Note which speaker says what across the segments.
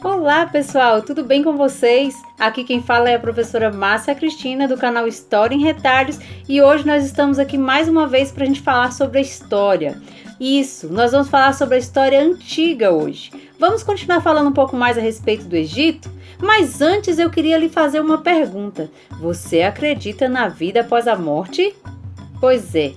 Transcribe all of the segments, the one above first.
Speaker 1: Olá pessoal, tudo bem com vocês? Aqui quem fala é a professora Márcia Cristina do canal História em Retalhos e hoje nós estamos aqui mais uma vez para a gente falar sobre a história. Isso, nós vamos falar sobre a história antiga hoje. Vamos continuar falando um pouco mais a respeito do Egito? Mas antes eu queria lhe fazer uma pergunta. Você acredita na vida após a morte? Pois é.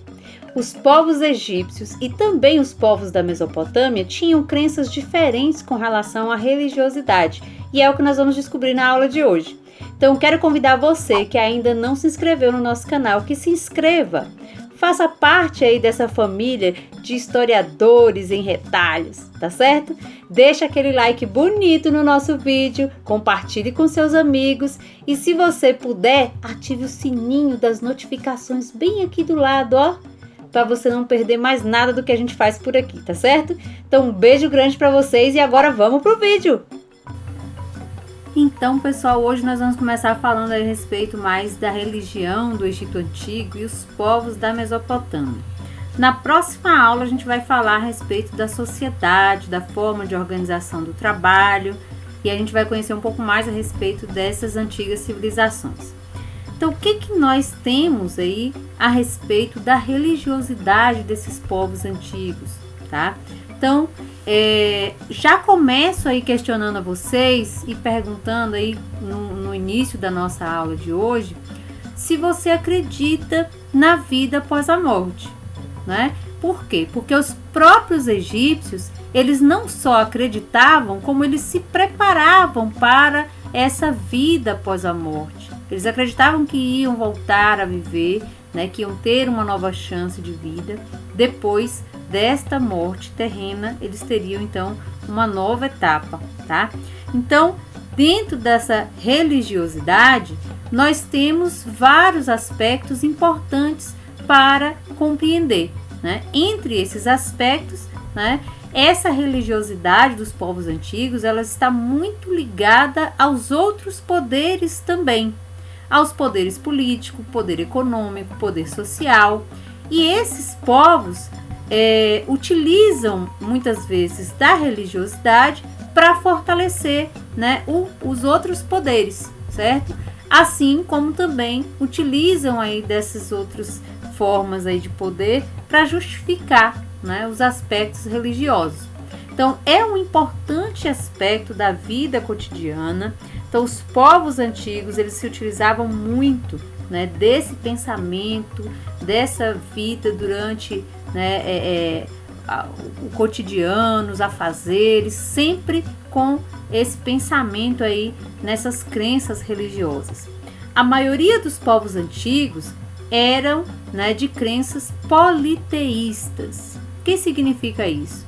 Speaker 1: Os povos egípcios e também os povos da Mesopotâmia tinham crenças diferentes com relação à religiosidade, e é o que nós vamos descobrir na aula de hoje. Então, quero convidar você que ainda não se inscreveu no nosso canal, que se inscreva. Faça parte aí dessa família de historiadores em retalhos, tá certo? Deixa aquele like bonito no nosso vídeo, compartilhe com seus amigos e se você puder, ative o sininho das notificações bem aqui do lado, ó, para você não perder mais nada do que a gente faz por aqui, tá certo? Então, um beijo grande para vocês e agora vamos pro vídeo! Então, pessoal, hoje nós vamos começar falando a respeito mais da religião do Egito Antigo e os povos da Mesopotâmia. Na próxima aula, a gente vai falar a respeito da sociedade, da forma de organização do trabalho e a gente vai conhecer um pouco mais a respeito dessas antigas civilizações. Então, o que nós temos aí a respeito da religiosidade desses povos antigos, tá? Então, já começo aí questionando a vocês e perguntando aí no início da nossa aula de hoje, se você acredita na vida após a morte, né? Por quê? Porque os próprios egípcios, eles não só acreditavam, como eles se preparavam para essa vida após a morte. Eles acreditavam que iam voltar a viver, né, que iam ter uma nova chance de vida. Depois desta morte terrena, eles teriam então uma nova etapa, tá? Então, dentro dessa religiosidade, nós temos vários aspectos importantes para compreender, né? Entre esses aspectos, né, essa religiosidade dos povos antigos, ela está muito ligada aos outros poderes também, aos poderes político, poder econômico, poder social. E esses povos utilizam muitas vezes da religiosidade para fortalecer, né, os outros poderes, certo? Assim como também utilizam aí dessas outras formas aí de poder para justificar, né, os aspectos religiosos. Então, é um importante aspecto da vida cotidiana. Então, os povos antigos, eles se utilizavam muito, né, desse pensamento, dessa vida durante, né, o cotidiano, os afazeres, sempre com esse pensamento aí, nessas crenças religiosas. A maioria dos povos antigos eram, né, de crenças politeístas. O que significa isso?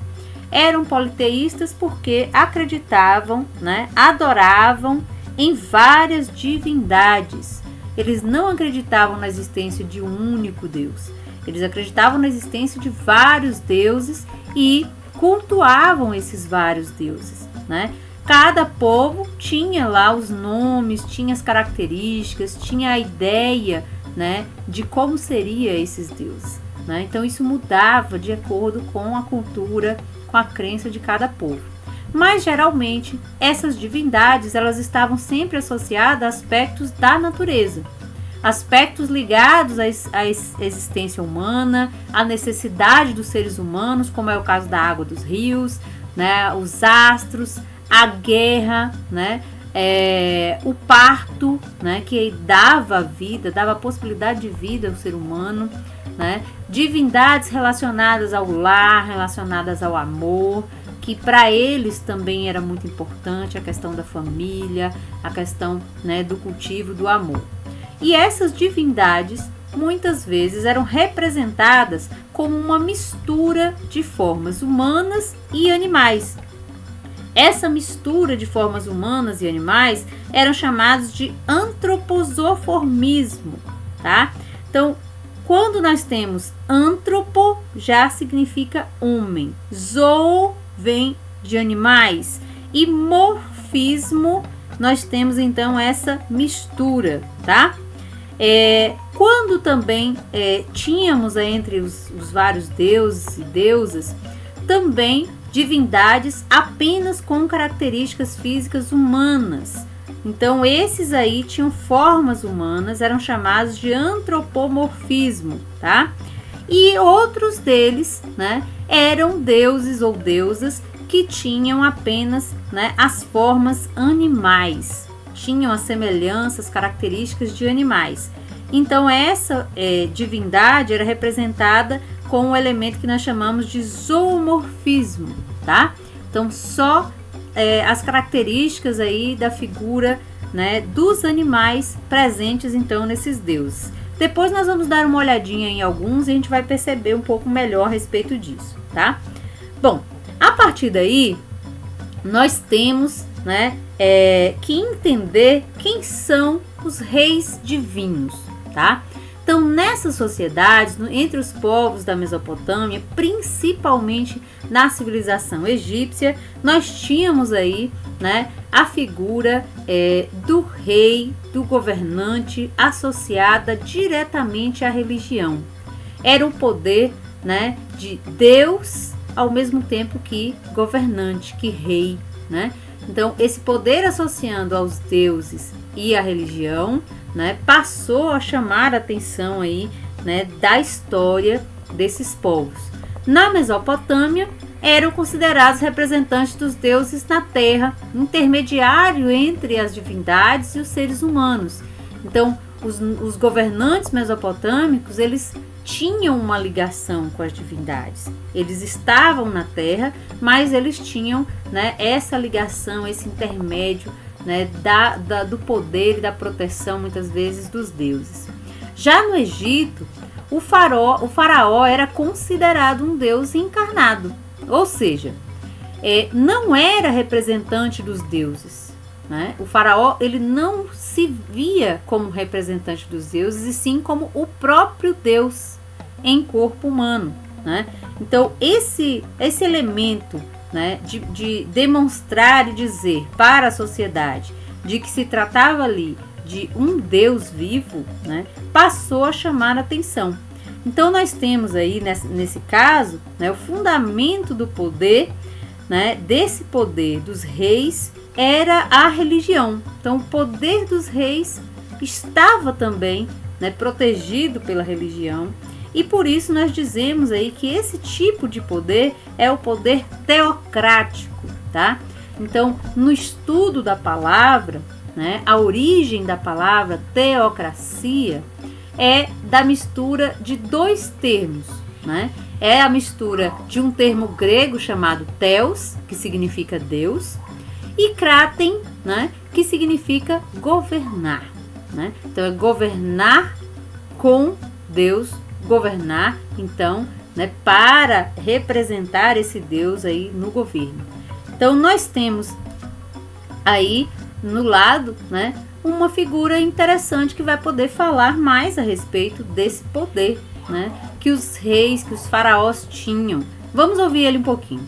Speaker 1: Eram politeístas porque acreditavam, né, adoravam em várias divindades. Eles não acreditavam na existência de um único Deus. Eles acreditavam na existência de vários deuses e cultuavam esses vários deuses, né? Cada povo tinha lá os nomes, tinha as características, tinha a ideia, né, de como seria esses deuses, né? Então isso mudava de acordo com a cultura, com a crença de cada povo. Mas geralmente essas divindades, elas estavam sempre associadas a aspectos da natureza, aspectos ligados à existência humana, à necessidade dos seres humanos, como é o caso da água dos rios, né, os astros, a guerra, né, o parto, né, que dava vida, dava a possibilidade de vida ao ser humano, né, divindades relacionadas ao lar, relacionadas ao amor, que para eles também era muito importante a questão da família, a questão, né, do cultivo do amor. E essas divindades muitas vezes eram representadas como uma mistura de formas humanas e animais. Essa mistura de formas humanas e animais eram chamados de antropozoformismo, tá? Então, quando nós temos antropo, já significa homem. Zoo vem de animais. E morfismo, nós temos então essa mistura, tá? Quando também tínhamos entre os vários deuses e deusas, também divindades apenas com características físicas humanas. Então esses aí tinham formas humanas, eram chamados de antropomorfismo, tá? E outros deles, né, eram deuses ou deusas que tinham apenas, né, as formas animais, tinham as semelhanças, características de animais. Então essa divindade era representada com um elemento que nós chamamos de zoomorfismo, tá? Então só as características aí da figura, né, dos animais presentes então nesses deuses. Depois nós vamos dar uma olhadinha em alguns e a gente vai perceber um pouco melhor a respeito disso, tá? Bom, a partir daí nós temos, né, que entender quem são os reis divinos, tá? Então, nessas sociedades, entre os povos da Mesopotâmia, principalmente na civilização egípcia, nós tínhamos aí, né, a figura do rei, do governante, associada diretamente à religião. Era o poder, né, de Deus, ao mesmo tempo que governante, que rei, né? Então, esse poder associando aos deuses e à religião, né, passou a chamar a atenção aí, né, da história desses povos. Na Mesopotâmia, eram considerados representantes dos deuses na terra, intermediário entre as divindades e os seres humanos. Então, os governantes mesopotâmicos, eles tinham uma ligação com as divindades. Eles estavam na terra, mas eles tinham, né, essa ligação, esse intermédio, né, do poder e da proteção, muitas vezes, dos deuses. Já no Egito, o faraó era considerado um deus encarnado, ou seja, não era representante dos deuses, né? O faraó, ele não se via como representante dos deuses, e sim como o próprio Deus em corpo humano, né? Então esse elemento, né, de demonstrar e dizer para a sociedade de que se tratava ali de um Deus vivo, né, passou a chamar a atenção. Então nós temos aí nesse caso, né, o fundamento do poder, né, desse poder dos reis era a religião. Então o poder dos reis estava também, né, protegido pela religião. E por isso nós dizemos aí que esse tipo de poder é o poder teocrático, tá? Então, no estudo da palavra, né, a origem da palavra teocracia é da mistura de dois termos, né? É a mistura de um termo grego chamado theos, que significa Deus, e kraten, né, que significa governar, né? Então, é governar com Deus, governar, então, né, para representar esse Deus aí no governo. Então, nós temos aí no lado, né, uma figura interessante que vai poder falar mais a respeito desse poder, né, que os reis, que os faraós tinham. Vamos ouvir ele um pouquinho.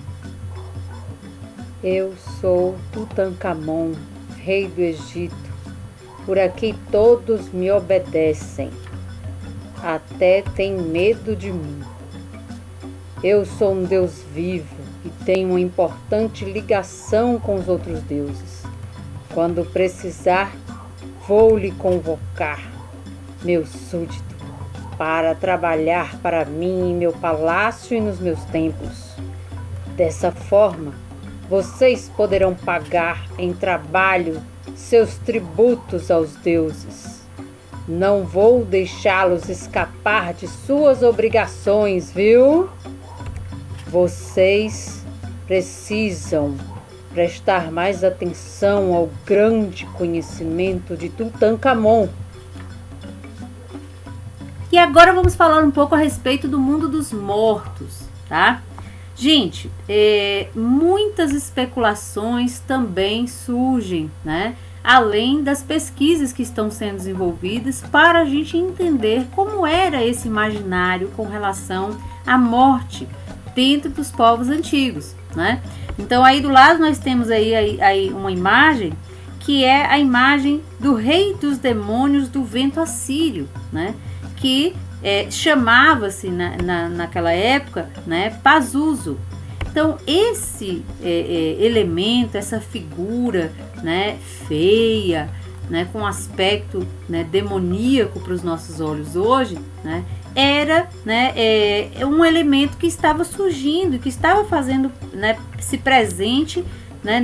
Speaker 2: Eu sou Tutankhamon, rei do Egito. Por aqui todos me obedecem. Até tem medo de mim. Eu sou um Deus vivo e tenho uma importante ligação com os outros deuses. Quando precisar, vou lhe convocar, meu súdito, para trabalhar para mim em meu palácio e nos meus templos. Dessa forma, vocês poderão pagar em trabalho seus tributos aos deuses. Não vou deixá-los escapar de suas obrigações, viu? Vocês precisam prestar mais atenção ao grande conhecimento de Tutankhamon.
Speaker 1: E agora vamos falar um pouco a respeito do mundo dos mortos, tá? Gente, muitas especulações também surgem, né? Além das pesquisas que estão sendo desenvolvidas para a gente entender como era esse imaginário com relação à morte dentro dos povos antigos, né? Então aí do lado nós temos aí uma imagem que é a imagem do rei dos demônios do vento assírio, né? Que chamava-se naquela época, né, Pazuzu. Então, esse elemento, essa figura, né, feia, né, com aspecto, né, demoníaco para os nossos olhos hoje, né, era, né, um elemento que estava surgindo, que estava fazendo, né, se presente, né,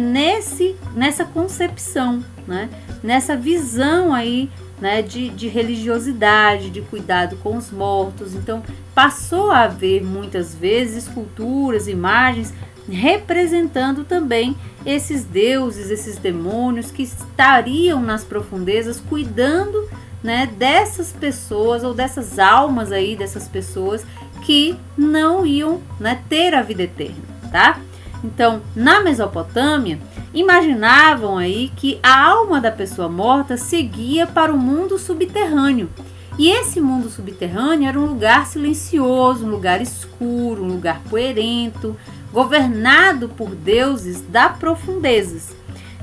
Speaker 1: nessa concepção, né, nessa visão aí, né, de religiosidade, de cuidado com os mortos. Então, passou a haver muitas vezes esculturas, imagens representando também esses deuses, esses demônios que estariam nas profundezas cuidando, né, dessas pessoas ou dessas almas aí, dessas pessoas que não iam, né, ter a vida eterna, tá? Então, na Mesopotâmia, imaginavam aí que a alma da pessoa morta seguia para o mundo subterrâneo. E esse mundo subterrâneo era um lugar silencioso, um lugar escuro, um lugar poeirento, governado por deuses das profundezas.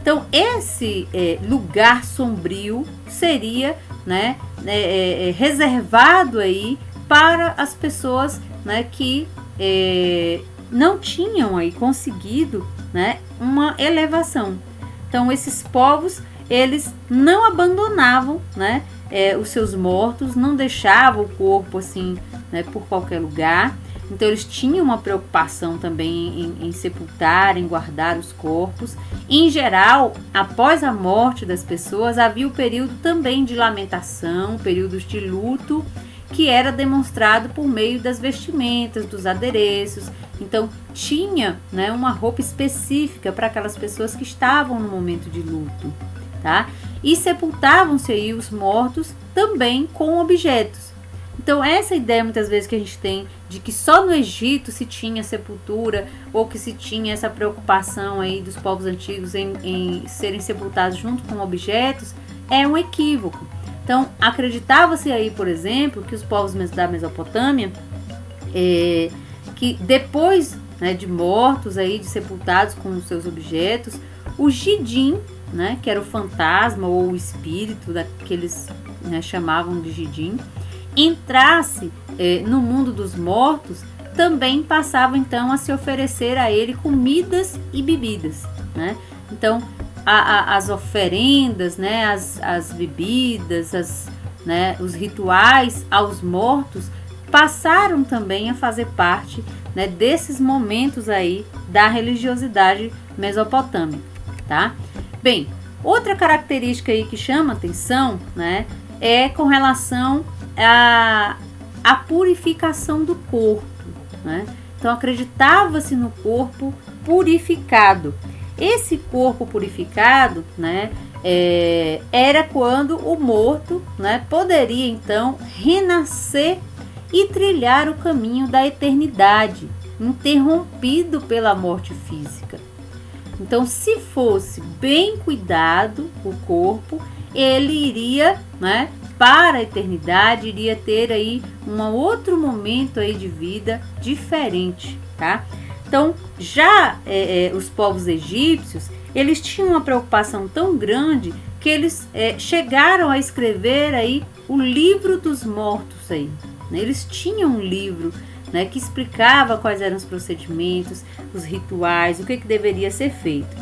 Speaker 1: Então, esse lugar sombrio seria, né, reservado aí para as pessoas, né, que não tinham aí conseguido, né, uma elevação. Então, esses povos, eles não abandonavam, né, os seus mortos, não deixavam o corpo assim, né, por qualquer lugar. Então, eles tinham uma preocupação também em sepultar, em guardar os corpos. Em geral, após a morte das pessoas, havia o período também de lamentação, períodos de luto, que era demonstrado por meio das vestimentas, dos adereços. Então, tinha, né, uma roupa específica para aquelas pessoas que estavam no momento de luto, tá? E sepultavam-se aí os mortos também com objetos. Então, essa ideia muitas vezes que a gente tem de que só no Egito se tinha sepultura ou que se tinha essa preocupação aí dos povos antigos em serem sepultados junto com objetos, é um equívoco. Então, acreditava-se aí, por exemplo, que os povos da Mesopotâmia, que depois, né, de mortos, aí, de sepultados com os seus objetos, o Gidim, né, que era o fantasma ou o espírito daqueles, né, chamavam de Gidim, entrasse no mundo dos mortos, também passava então a se oferecer a ele comidas e bebidas, né? Então, as oferendas, né, as bebidas, né, os rituais aos mortos passaram também a fazer parte, né, desses momentos aí da religiosidade mesopotâmica, tá? Bem, outra característica aí que chama atenção, né, é com relação à purificação do corpo, né? Então, acreditava-se no corpo purificado. Esse corpo purificado, né, era quando o morto, né, poderia então renascer e trilhar o caminho da eternidade, interrompido pela morte física. Então, se fosse bem cuidado o corpo, ele iria, né, para a eternidade, iria ter aí um outro momento aí de vida diferente, tá? Então, já os povos egípcios, eles tinham uma preocupação tão grande que eles chegaram a escrever aí o livro dos mortos aí, né? Eles tinham um livro, né, que explicava quais eram os procedimentos, os rituais, o que deveria ser feito.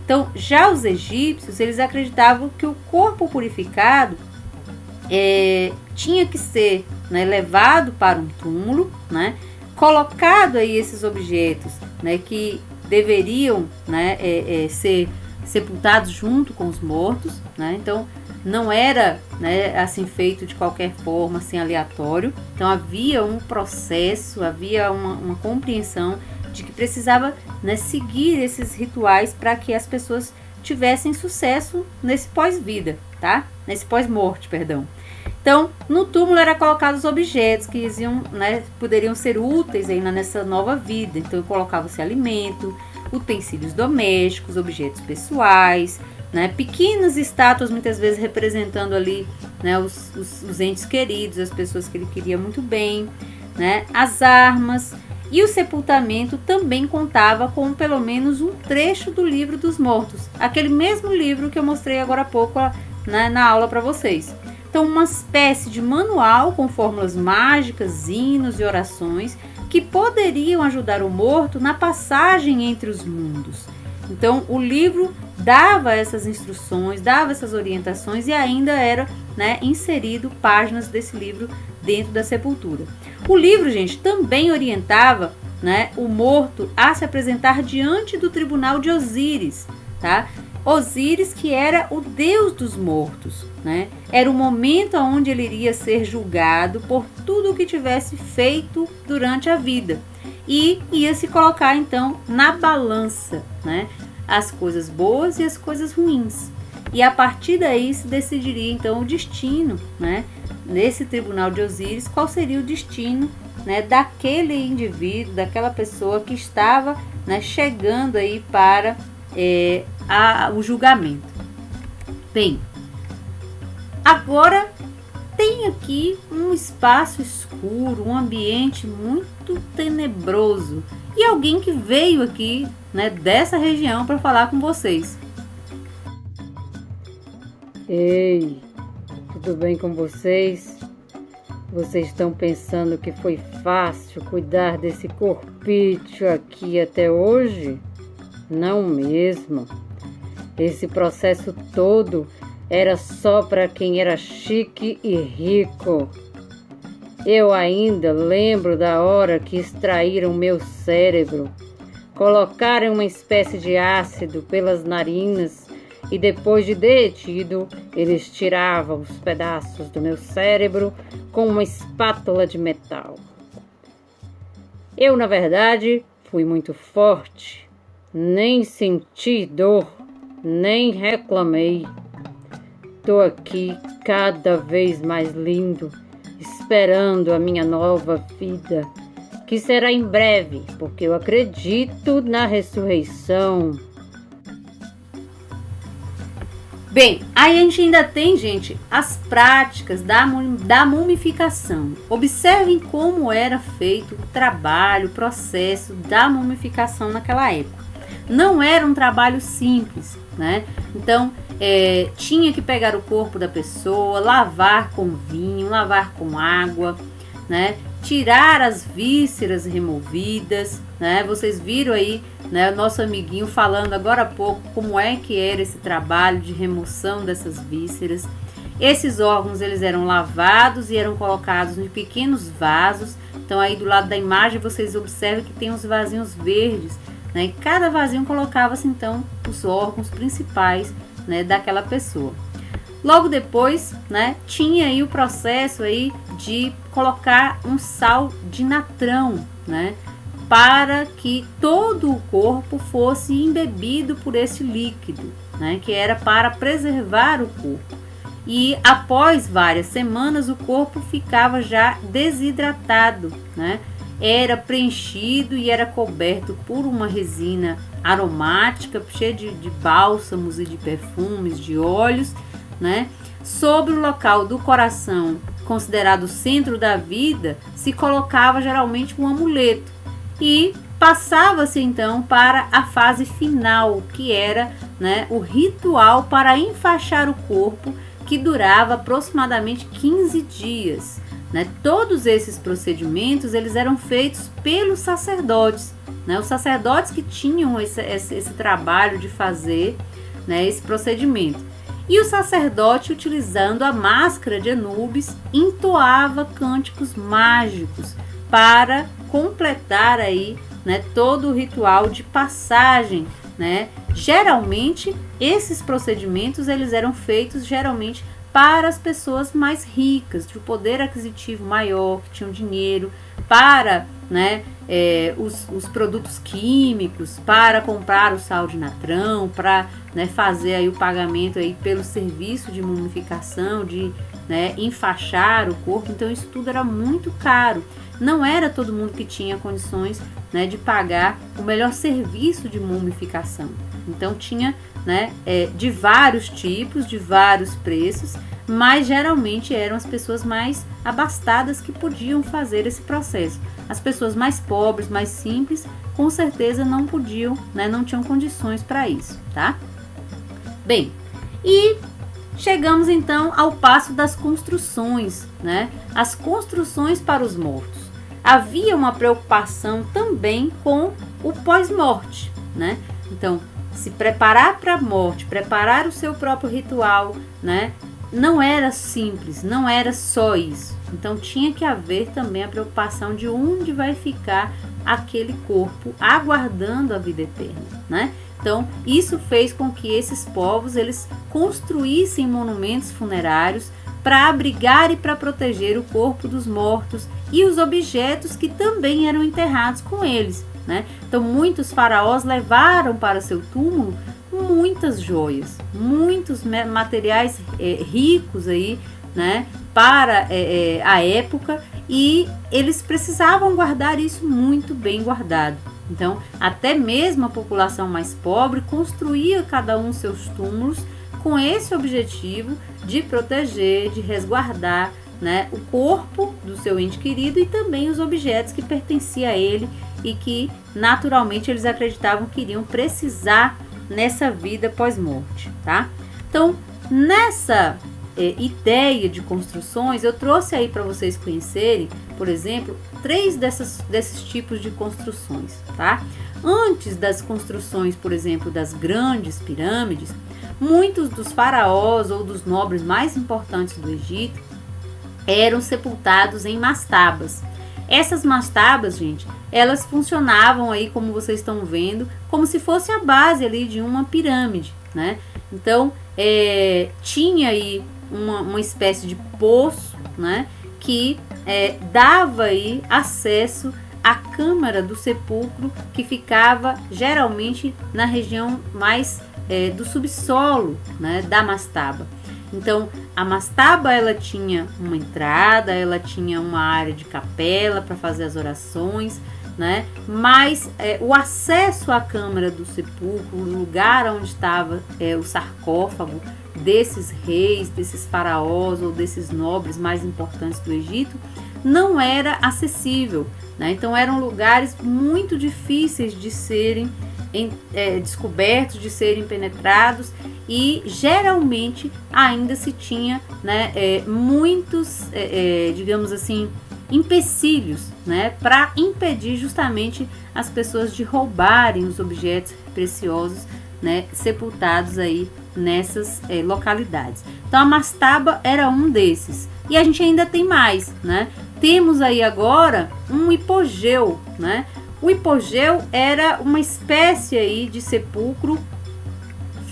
Speaker 1: Então, já os egípcios, eles acreditavam que o corpo purificado tinha que ser, né, levado para um túmulo, né, colocado aí esses objetos, né, que deveriam, né, ser sepultados junto com os mortos, né? Então não era, né, assim feito de qualquer forma, assim aleatório. Então havia um processo, havia uma compreensão de que precisava, né, seguir esses rituais para que as pessoas tivessem sucesso nesse pós-vida, tá? Nesse pós-morte, perdão. Então, no túmulo era colocados os objetos que iam, né, poderiam ser úteis aí nessa nova vida. Então, colocava-se alimento, utensílios domésticos, objetos pessoais, né, pequenas estátuas, muitas vezes representando ali, né, os entes queridos, as pessoas que ele queria muito bem, né, as armas. E o sepultamento também contava com pelo menos um trecho do livro dos mortos, aquele mesmo livro que eu mostrei agora há pouco, né, na aula para vocês. Então, uma espécie de manual com fórmulas mágicas, hinos e orações que que poderiam ajudar o morto na passagem entre os mundos. Então, o livro dava essas instruções, dava essas orientações e ainda era, né, inserido páginas desse livro dentro da sepultura. O livro, gente, também orientava, né, o morto a se apresentar diante do tribunal de Osíris, tá? Osíris, que era o deus dos mortos, né? Era o momento onde ele iria ser julgado por tudo o que tivesse feito durante a vida e ia se colocar então na balança, né? As coisas boas e as coisas ruins. E a partir daí se decidiria então o destino, né? Nesse tribunal de Osíris, qual seria o destino, né, daquele indivíduo, daquela pessoa que estava, né, chegando aí para o julgamento. Bem, agora tem aqui um espaço escuro, um ambiente muito tenebroso e alguém que veio aqui, né, dessa região para falar com vocês.
Speaker 2: Ei, tudo bem com vocês? Vocês estão pensando que foi fácil cuidar desse corpício aqui até hoje? Não mesmo. Esse processo todo era só para quem era chique e rico. Eu ainda lembro da hora que extraíram meu cérebro, colocaram uma espécie de ácido pelas narinas e depois de derretido, eles tiravam os pedaços do meu cérebro com uma espátula de metal. Eu, na verdade, fui muito forte, nem senti dor, nem reclamei. Tô aqui cada vez mais lindo, esperando a minha nova vida, que será em breve, porque eu acredito na ressurreição.
Speaker 1: Bem, aí a gente ainda tem, gente, as práticas da mumificação. Observem como era feito o trabalho, o processo da mumificação naquela época. Não era um trabalho simples, né? Então, tinha que pegar o corpo da pessoa, lavar com vinho, lavar com água, né? Tirar as vísceras removidas, né? Vocês viram aí, né, o nosso amiguinho falando agora há pouco como é que era esse trabalho de remoção dessas vísceras. Esses órgãos, eles eram lavados e eram colocados em pequenos vasos. Então aí do lado da imagem vocês observam que tem uns vasinhos verdes, né? E cada vasinho colocava-se então os órgãos principais, né, daquela pessoa. Logo depois, né, tinha aí o processo aí de colocar um sal de natrão, né, para que todo o corpo fosse embebido por esse líquido, né, que era para preservar o corpo. E após várias semanas o corpo ficava já desidratado, né, era preenchido e era coberto por uma resina aromática, cheia de bálsamos e de perfumes, de óleos, né? Sobre o local do coração, considerado o centro da vida, se colocava geralmente um amuleto e passava-se então para a fase final, que era, né, o ritual para enfaixar o corpo, que durava aproximadamente 15 dias. Né? Todos esses procedimentos eles eram feitos pelos sacerdotes, né? Os sacerdotes que tinham esse trabalho de fazer, né, esse procedimento. E o sacerdote, utilizando a máscara de Anubis, entoava cânticos mágicos para completar aí, né, todo o ritual de passagem, né? Geralmente, esses procedimentos eles eram feitos geralmente para as pessoas mais ricas, de poder aquisitivo maior, que tinham dinheiro, para, né, os produtos químicos, para comprar o sal de natrão, para, né, fazer aí o pagamento aí pelo serviço de mumificação, de, né, enfaixar o corpo. Então isso tudo era muito caro. Não era todo mundo que tinha condições, né, de pagar o melhor serviço de mumificação. Então tinha, né, de vários tipos, de vários preços, mas geralmente eram as pessoas mais abastadas que podiam fazer esse processo. As pessoas mais pobres, mais simples, com certeza não podiam, né, não tinham condições para isso, tá? Bem, e chegamos então ao passo das construções, né? As construções para os mortos. havia uma preocupação também com o pós-morte, né? Então, se preparar para a morte, preparar o seu próprio ritual, né? Não era simples, não era só isso. Então, tinha que haver também a preocupação de onde vai ficar aquele corpo aguardando a vida eterna, né? Então, isso fez com que esses povos eles construíssem monumentos funerários para abrigar e para proteger o corpo dos mortos e os objetos que também eram enterrados com eles, né? Então, muitos faraós levaram para seu túmulo muitas joias, muitos materiais ricos aí, né? Para a época, e eles precisavam guardar isso muito bem guardado. Então, até mesmo a população mais pobre construía cada um seus túmulos com esse objetivo de proteger, de resguardar, né, o corpo do seu ente querido e também os objetos que pertenciam a ele e que naturalmente eles acreditavam que iriam precisar nessa vida pós-morte, tá? Então, nessa ideia de construções, eu trouxe aí para vocês conhecerem, por exemplo, 3 desses tipos de construções, tá? Antes das construções, por exemplo, das grandes pirâmides, muitos dos faraós ou dos nobres mais importantes do Egito eram sepultados em mastabas. Essas mastabas, gente, elas funcionavam aí, como vocês estão vendo, como se fosse a base ali de uma pirâmide, né? Então, tinha aí uma espécie de poço, né, que dava aí acesso à câmara do sepulcro, que ficava geralmente na região mais do subsolo, né, da mastaba. Então, a mastaba ela tinha uma entrada, ela tinha uma área de capela para fazer as orações, né? Mas o acesso à câmara do sepulcro, o lugar onde estava o sarcófago desses reis, desses faraós ou desses nobres mais importantes do Egito, não era acessível, né? Então eram lugares muito difíceis de serem descobertos, de serem penetrados, e geralmente ainda se tinha, né, muitos, digamos assim, empecilhos, né, para impedir justamente as pessoas de roubarem os objetos preciosos, né, sepultados aí nessas localidades. Então a mastaba era um desses, e a gente ainda tem mais, né? Temos aí agora um hipogeu, né? O hipogeu era uma espécie aí de sepulcro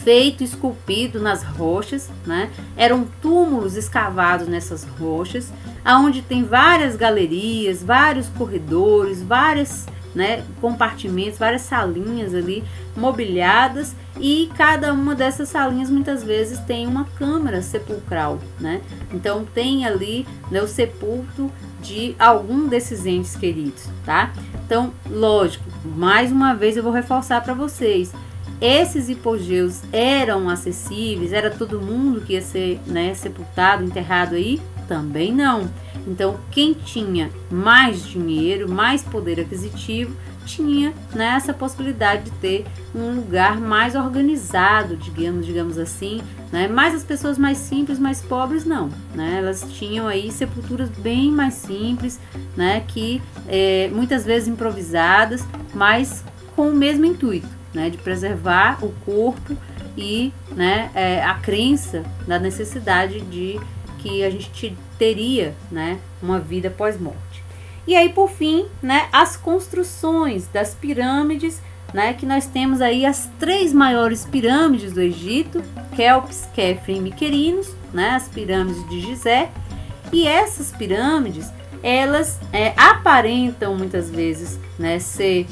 Speaker 1: feito, esculpido nas rochas, né? Eram túmulos escavados nessas rochas, aonde tem várias galerias, vários corredores, vários, né, compartimentos, várias salinhas ali mobiliadas, e cada uma dessas salinhas muitas vezes tem uma câmara sepulcral, né? Então tem ali, né, o sepulto de algum desses entes queridos, tá? Então, lógico, mais uma vez eu vou reforçar para vocês, esses hipogeus eram acessíveis? Era todo mundo que ia ser, né, sepultado, enterrado aí? Também não. Então, quem tinha mais dinheiro, mais poder aquisitivo, tinha, né, essa possibilidade de ter um lugar mais organizado, digamos assim, né? Mas as pessoas mais simples, mais pobres, não, né? Elas tinham aí sepulturas bem mais simples, né? Que muitas vezes improvisadas, mas com o mesmo intuito, né? De preservar o corpo e, né, a crença da necessidade de que a gente teria, né, uma vida pós-morte. E aí, por fim, né, as construções das pirâmides, né, que nós temos aí as 3 maiores pirâmides do Egito, Quéops, Quefre e Miquerinos, né, as pirâmides de Gizé. E essas pirâmides, elas aparentam muitas vezes, né, ser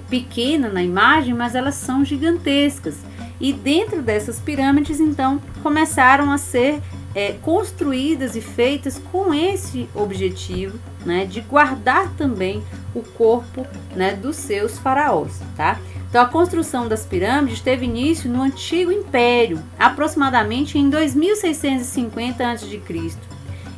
Speaker 1: pequena na imagem, mas elas são gigantescas. E dentro dessas pirâmides, então, começaram a ser construídas e feitas com esse objetivo, né, de guardar também o corpo, né, dos seus faraós, tá? Então, a construção das pirâmides teve início no Antigo Império, aproximadamente em 2650 a.C.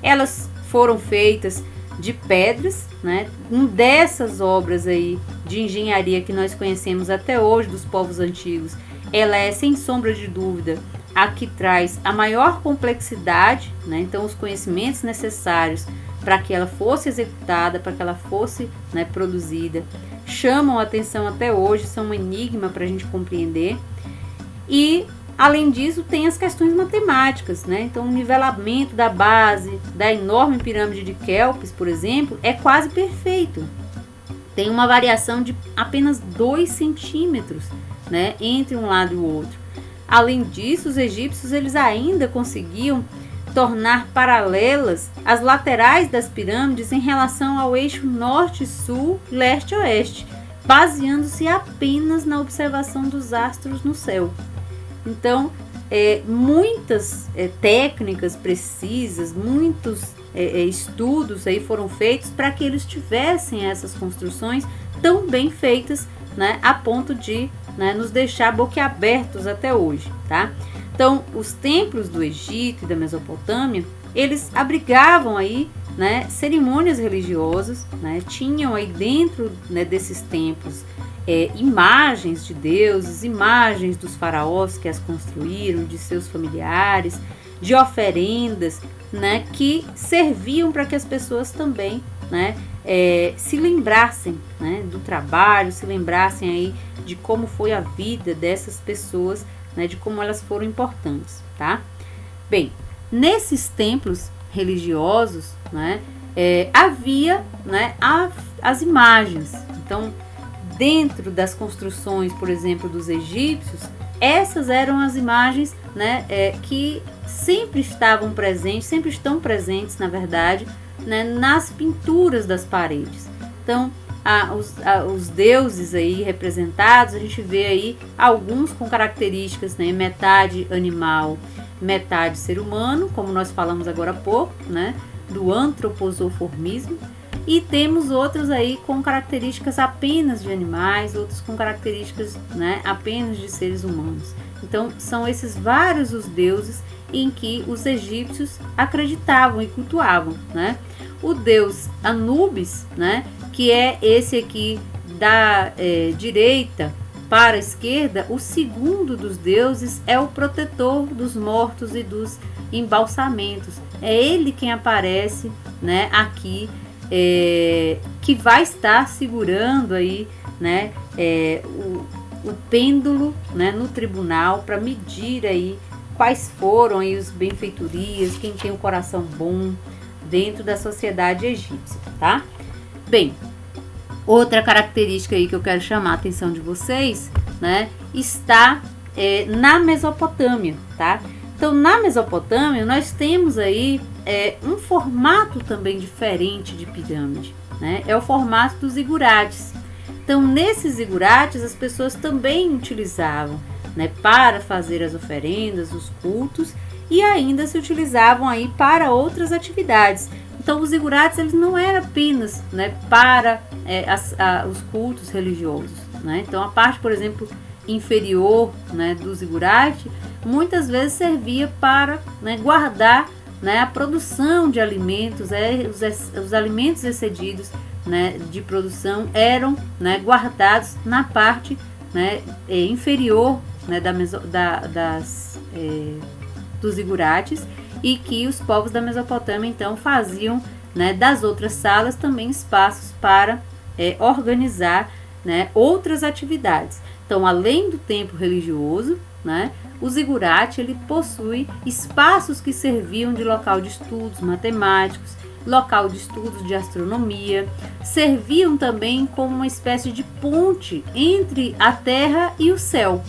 Speaker 1: Elas foram feitas de pedras, né? Dessas obras aí de engenharia que nós conhecemos até hoje dos povos antigos, ela é, sem sombra de dúvida, a que traz a maior complexidade, né? Então os conhecimentos necessários para que ela fosse executada, para que ela fosse, né, produzida, chamam a atenção até hoje, são um enigma para a gente compreender. E, além disso, tem as questões matemáticas, né? Então, o nivelamento da base da enorme pirâmide de Quéops, por exemplo, é quase perfeito. Tem uma variação de apenas 2 centímetros, né, entre um lado e o outro. Além disso, os egípcios eles ainda conseguiam tornar paralelas as laterais das pirâmides em relação ao eixo norte-sul, leste-oeste, baseando-se apenas na observação dos astros no céu. Então, muitas técnicas precisas, muitos estudos aí foram feitos para que eles tivessem essas construções tão bem feitas, né, a ponto de, né, nos deixar boquiabertos até hoje, tá? Então, os templos do Egito e da Mesopotâmia, eles abrigavam aí, né, cerimônias religiosas, né, tinham aí dentro, né, desses templos imagens de deuses, imagens dos faraós que as construíram, de seus familiares, de oferendas, né, que serviam para que as pessoas também, né, se lembrassem, né, do trabalho, se lembrassem aí de como foi a vida dessas pessoas, né, de como elas foram importantes, tá? Bem, nesses templos religiosos, né, havia, né, as imagens. Então, dentro das construções, por exemplo, dos egípcios, essas eram as imagens, né, que sempre estavam presentes, sempre estão presentes, na verdade, né, nas pinturas das paredes. Então, os deuses aí representados, a gente vê aí alguns com características, né, metade animal, metade ser humano, como nós falamos agora há pouco, né, do antropozoformismo, e temos outros aí com características apenas de animais, outros com características, né, apenas de seres humanos. Então, são esses vários os deuses em que os egípcios acreditavam e cultuavam, né? O deus Anubis, né, que é esse aqui da direita para a esquerda, o segundo dos deuses é o protetor dos mortos e dos embalsamentos. É ele quem aparece, né, aqui, que vai estar segurando aí, né, o pêndulo, né, no tribunal para medir aí quais foram aí os benfeitorias, quem tem um coração bom dentro da sociedade egípcia, tá? Bem, outra característica aí que eu quero chamar a atenção de vocês, né, está na Mesopotâmia, tá? Então, na Mesopotâmia, nós temos aí um formato também diferente de pirâmide, né? É o formato dos zigurates. Então, nesses zigurates, as pessoas também utilizavam, né, para fazer as oferendas, os cultos, e ainda se utilizavam aí para outras atividades. Então, os zigurates eles não eram apenas, né, para os cultos religiosos, né? Então, a parte, por exemplo, inferior, né, do zigurate, muitas vezes servia para, né, guardar, né, a produção de alimentos, os alimentos excedidos, né, de produção eram, né, guardados na parte, né, inferior, né, dos zigurates, e que os povos da Mesopotâmia então faziam, né, das outras salas também espaços para organizar, né, outras atividades. Então, além do templo religioso, né, o zigurate ele possui espaços que serviam de local de estudos matemáticos, local de estudos de astronomia, serviam também como uma espécie de ponte entre a terra e o céu.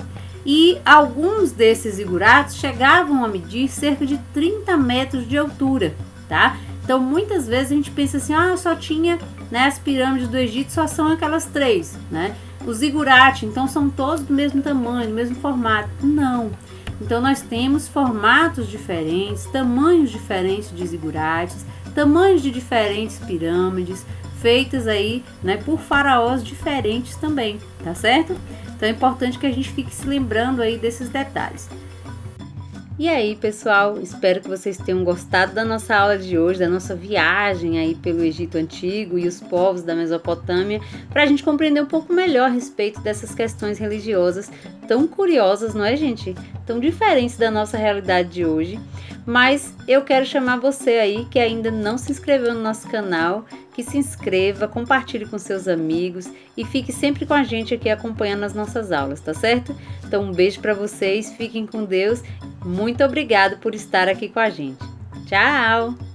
Speaker 1: E alguns desses zigurates chegavam a medir cerca de 30 metros de altura, tá? Então, muitas vezes a gente pensa assim, só tinha, né, as pirâmides do Egito, só são aquelas 3, né? Os zigurates, então, são todos do mesmo tamanho, do mesmo formato. Não. Então, nós temos formatos diferentes, tamanhos diferentes de zigurates, tamanhos de diferentes pirâmides, feitas aí, né, por faraós diferentes também, tá certo? Então, é importante que a gente fique se lembrando aí desses detalhes. E aí, pessoal, espero que vocês tenham gostado da nossa aula de hoje, da nossa viagem aí pelo Egito Antigo e os povos da Mesopotâmia, para a gente compreender um pouco melhor a respeito dessas questões religiosas tão curiosas, não é, gente? Tão diferentes da nossa realidade de hoje. Mas eu quero chamar você aí que ainda não se inscreveu no nosso canal, que se inscreva, compartilhe com seus amigos e fique sempre com a gente aqui acompanhando as nossas aulas, tá certo? Então um beijo para vocês, fiquem com Deus. Muito obrigado por estar aqui com a gente. Tchau!